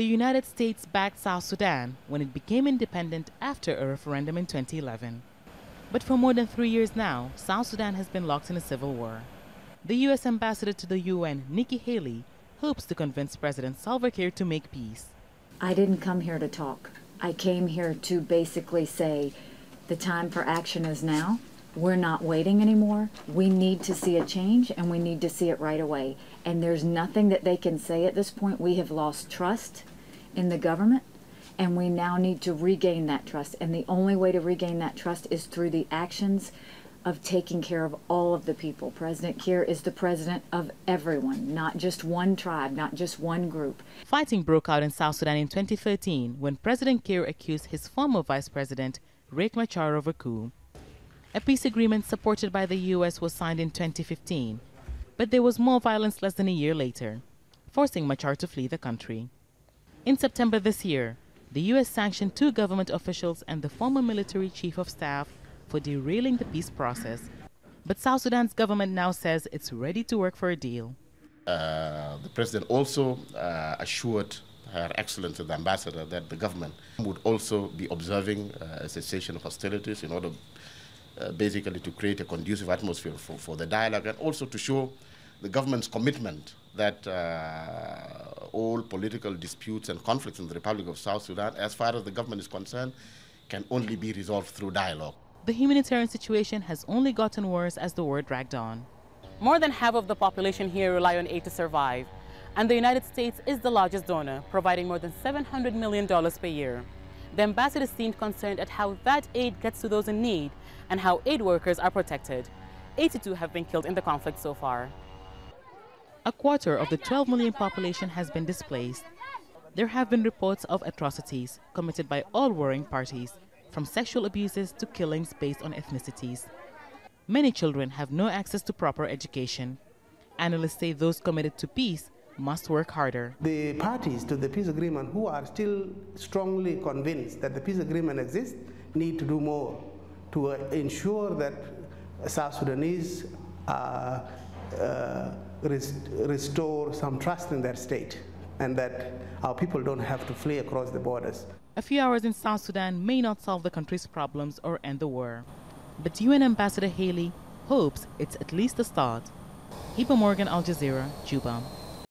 The United States backed South Sudan when it became independent after a referendum in 2011. But for more than 3 years now, South Sudan has been locked in a civil war. The U.S. ambassador to the UN, Nikki Haley, hopes to convince President Salva Kiir to make peace. I didn't come here to talk. I came here to basically say the time for action is now. We're not waiting anymore. We need to see a change, and we need to see it right away. And there's nothing that they can say at this point. We have lost trust in the government, and we now need to regain that trust. And the only way to regain that trust is through the actions of taking care of all of the people. President Kiir is the president of everyone, not just one tribe, not just one group. Fighting broke out in South Sudan in 2013 when President Kiir accused his former vice president, Riek Machar, of a coup. A peace agreement supported by the U.S. was signed in 2015, but there was more violence less than a year later, forcing Machar to flee the country. In September this year, the U.S. sanctioned 2 government officials and the former military chief of staff for derailing the peace process. But South Sudan's government now says it's ready to work for a deal. The president also assured Her Excellency the Ambassador that the government would also be observing a cessation of hostilities in order basically to create a conducive atmosphere for the dialogue, and also to show the government's commitment that all political disputes and conflicts in the Republic of South Sudan, as far as the government is concerned, can only be resolved through dialogue. The humanitarian situation has only gotten worse as the war dragged on. More than half of the population here rely on aid to survive, and the United States is the largest donor, providing more than $700 million per year. The ambassador seemed concerned at how that aid gets to those in need and how aid workers are protected. 82 have been killed in the conflict so far. A quarter of the 12 million population has been displaced. There have been reports of atrocities committed by all warring parties, from sexual abuses to killings based on ethnicities. Many children have no access to proper education. Analysts say those committed to peace must work harder. The parties to the peace agreement who are still strongly convinced that the peace agreement exists need to do more to ensure that South Sudanese restore some trust in their state, and that our people don't have to flee across the borders. A few hours in South Sudan may not solve the country's problems or end the war, but UN Ambassador Haley hopes it's at least a start. Hiba, Al Jazeera, Juba.